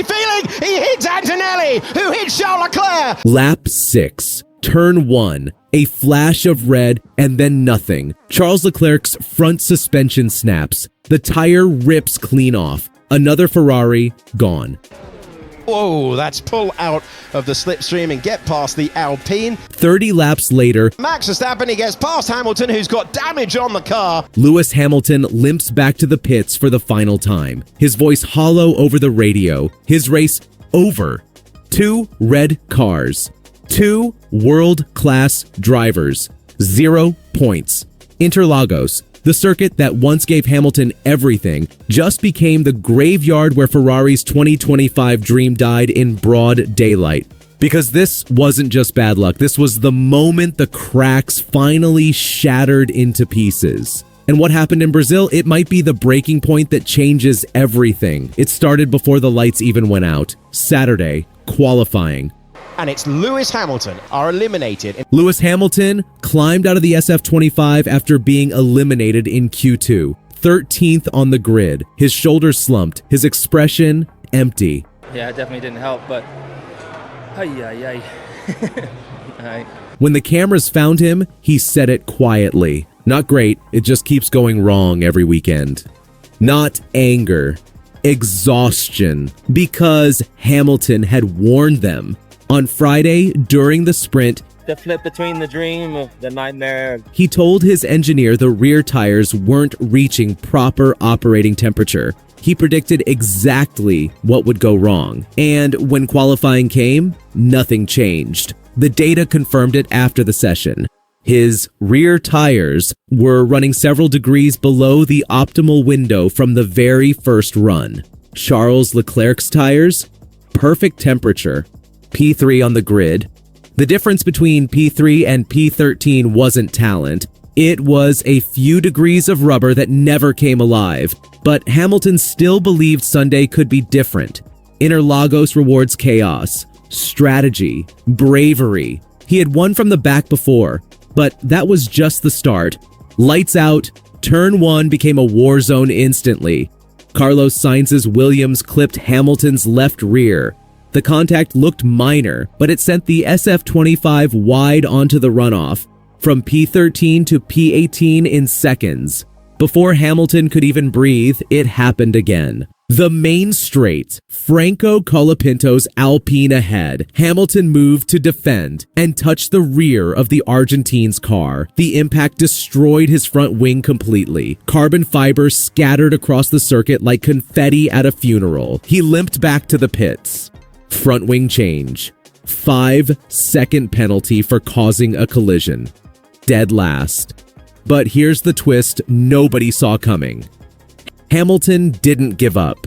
victory feeling. He hits Antonelli, who hits Charles Leclerc. Lap 6, turn 1. A flash of red and then nothing. Charles Leclerc's front suspension snaps. The tire rips clean off. Another Ferrari gone. Whoa, that's pull out of the slipstream and get past the Alpine. 30 laps later, Max Verstappen, he gets past Hamilton, who's got damage on the car. Lewis Hamilton limps back to the pits for the final time. His voice hollow over the radio. His race over. 2 red cars. 2 world-class drivers. 0 points. Interlagos, the circuit that once gave Hamilton everything, just became the graveyard where Ferrari's 2025 dream died in broad daylight. Because this wasn't just bad luck, this was the moment the cracks finally shattered into pieces. And what happened in Brazil, it might be the breaking point that changes everything. It started before the lights even went out. Saturday, qualifying. And it's Lewis Hamilton are eliminated. Lewis Hamilton climbed out of the SF25 after being eliminated in Q2. 13th on the grid. His shoulders slumped. His expression empty. Yeah, it definitely didn't help, but... Ay. When the cameras found him, he said it quietly. Not great, it just keeps going wrong every weekend. Not anger. Exhaustion. Because Hamilton had warned them. On Friday, during the sprint, the flip between the dream of the nightmare. He told his engineer the rear tires weren't reaching proper operating temperature. He predicted exactly what would go wrong. And when qualifying came, nothing changed. The data confirmed it after the session. His rear tires were running several degrees below the optimal window from the very first run. Charles Leclerc's tires, perfect temperature. P3 on the grid. The difference between P3 and P13 wasn't talent. It was a few degrees of rubber that never came alive. But Hamilton still believed Sunday could be different. Interlagos rewards chaos, strategy, bravery. He had won from the back before, but that was just the start. Lights out, turn 1 became a war zone instantly. Carlos Sainz's Williams clipped Hamilton's left rear. The contact looked minor, but it sent the SF25 wide onto the runoff, from P13 to P18 in seconds. Before Hamilton could even breathe, it happened again. The main straight, Franco Colapinto's Alpine ahead. Hamilton moved to defend and touched the rear of the Argentine's car. The impact destroyed his front wing completely. Carbon fiber scattered across the circuit like confetti at a funeral. He limped back to the pits. Front wing change. 5-second penalty for causing a collision. Dead last. But here's the twist nobody saw coming. Hamilton didn't give up.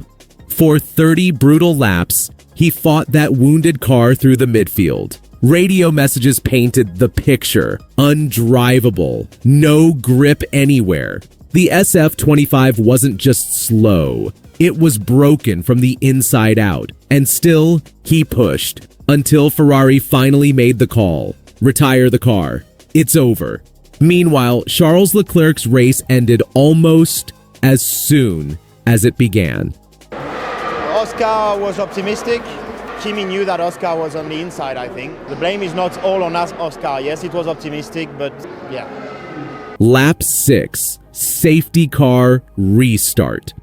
For 30 brutal laps, he fought that wounded car through the midfield. Radio messages painted the picture. Undrivable. No grip anywhere. The SF25 wasn't just slow. It was broken from the inside out. And still, he pushed. Until Ferrari finally made the call. Retire the car. It's over. Meanwhile, Charles Leclerc's race ended almost as soon as it began. Oscar was optimistic. Kimi knew that Oscar was on the inside, I think. The blame is not all on us, Oscar. Yes, it was optimistic, but yeah. Lap 6, safety car restart.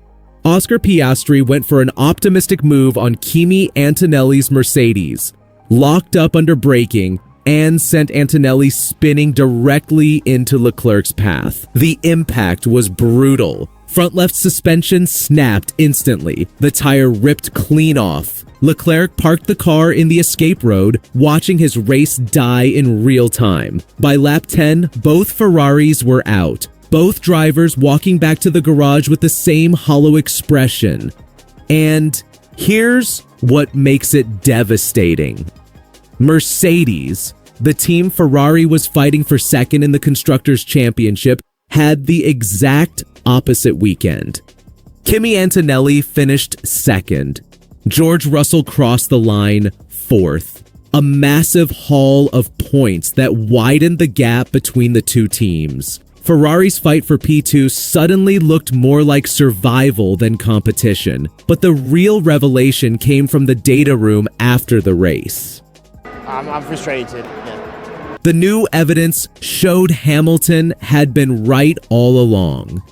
Oscar Piastri went for an optimistic move on Kimi Antonelli's Mercedes, locked up under braking, and sent Antonelli spinning directly into Leclerc's path. The impact was brutal. Front left suspension snapped instantly. The tire ripped clean off. Leclerc parked the car in the escape road, watching his race die in real time. By lap 10, both Ferraris were out. Both drivers walking back to the garage with the same hollow expression. And here's what makes it devastating. Mercedes, the team Ferrari was fighting for second in the Constructors' Championship, had the exact opposite weekend. Kimi Antonelli finished second. George Russell crossed the line fourth. A massive haul of points that widened the gap between the two teams. Ferrari's fight for P2 suddenly looked more like survival than competition, but the real revelation came from the data room after the race. I'm frustrated. Yeah. The new evidence showed Hamilton had been right all along.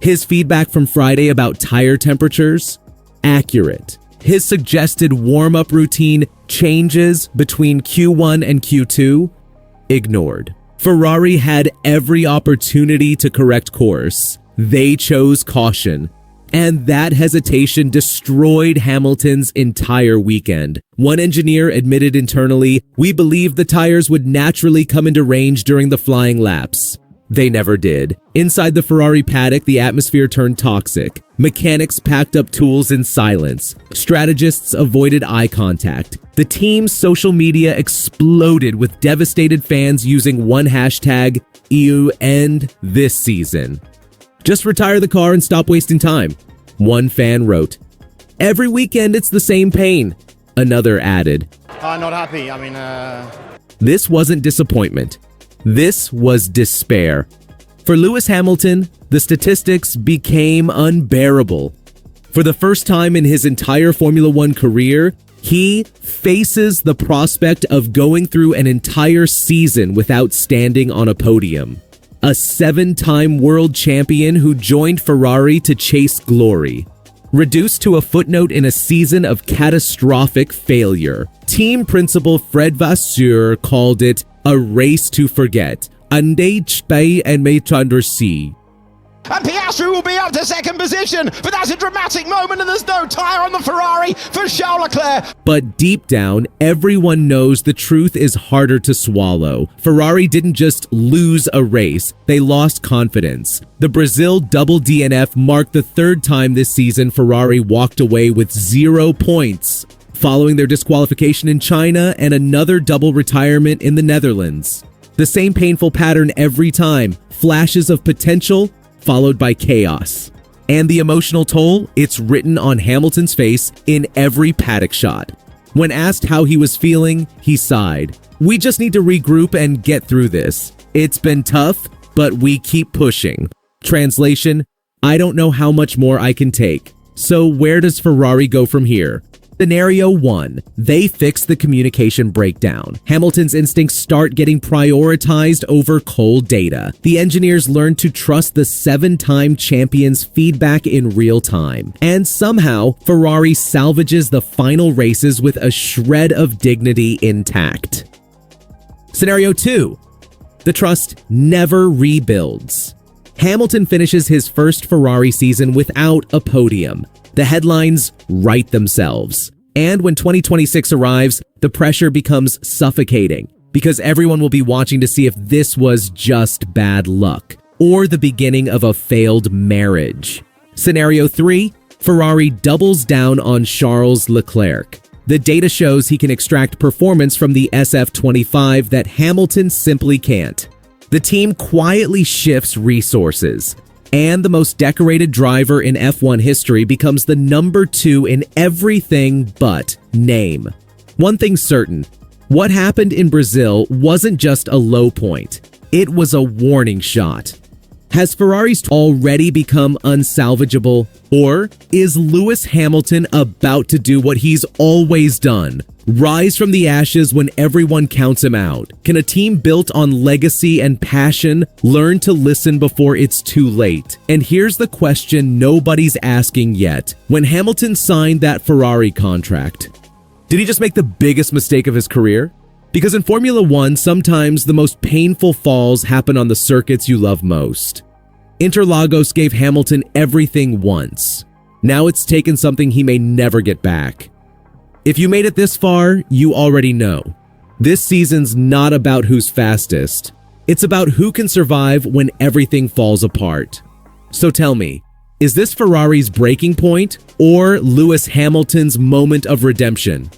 His feedback from Friday about tire temperatures? Accurate. His suggested warm-up routine changes between Q1 and Q2? Ignored. Ferrari had every opportunity to correct course. They chose caution. And that hesitation destroyed Hamilton's entire weekend. One engineer admitted internally, "We believed the tires would naturally come into range during the flying laps." They never did. Inside the Ferrari paddock, the atmosphere turned toxic. Mechanics packed up tools in silence. Strategists avoided eye contact. The team's social media exploded with devastated fans using one hashtag, EU end this season. "Just retire the car and stop wasting time," one fan wrote. "Every weekend it's the same pain," another added. I'm not happy. This wasn't disappointment. This was despair. For Lewis Hamilton, the statistics became unbearable. For the first time in his entire Formula One career, he faces the prospect of going through an entire season without standing on a podium. A 7-time world champion who joined Ferrari to chase glory. Reduced to a footnote in a season of catastrophic failure. Team principal Fred Vasseur called it a race to forget. Undate'd and made to undersea. And Piastri will be up to second position, but that's a dramatic moment and there's no tyre on the Ferrari for Charles Leclerc. But deep down, everyone knows the truth is harder to swallow. Ferrari didn't just lose a race, they lost confidence. The Brazil double DNF marked the third time this season Ferrari walked away with 0 points, following their disqualification in China and another double retirement in the Netherlands. The same painful pattern every time, flashes of potential followed by chaos. And the emotional toll, it's written on Hamilton's face in every paddock shot. When asked how he was feeling, he sighed. "We just need to regroup and get through this. It's been tough, but we keep pushing." Translation, "I don't know how much more I can take. So where does Ferrari go from here?" Scenario 1. They fix the communication breakdown. Hamilton's instincts start getting prioritized over cold data. The engineers learn to trust the 7-time champion's feedback in real time. And somehow, Ferrari salvages the final races with a shred of dignity intact. Scenario 2. The trust never rebuilds. Hamilton finishes his first Ferrari season without a podium. The headlines write themselves. And when 2026 arrives, the pressure becomes suffocating because everyone will be watching to see if this was just bad luck or the beginning of a failed marriage. Scenario 3, Ferrari doubles down on Charles Leclerc. The data shows he can extract performance from the SF25 that Hamilton simply can't. The team quietly shifts resources. And the most decorated driver in F1 history becomes the number 2 in everything but name. One thing's certain, what happened in Brazil wasn't just a low point. It was a warning shot. Has Ferrari's already become unsalvageable? Or is Lewis Hamilton about to do what he's always done? Rise from the ashes when everyone counts him out? Can a team built on legacy and passion learn to listen before it's too late? And here's the question nobody's asking yet. When Hamilton signed that Ferrari contract, did he just make the biggest mistake of his career? Because in Formula One, sometimes the most painful falls happen on the circuits you love most. Interlagos gave Hamilton everything once. Now it's taken something he may never get back. If you made it this far, you already know. This season's not about who's fastest. It's about who can survive when everything falls apart. So tell me, is this Ferrari's breaking point or Lewis Hamilton's moment of redemption?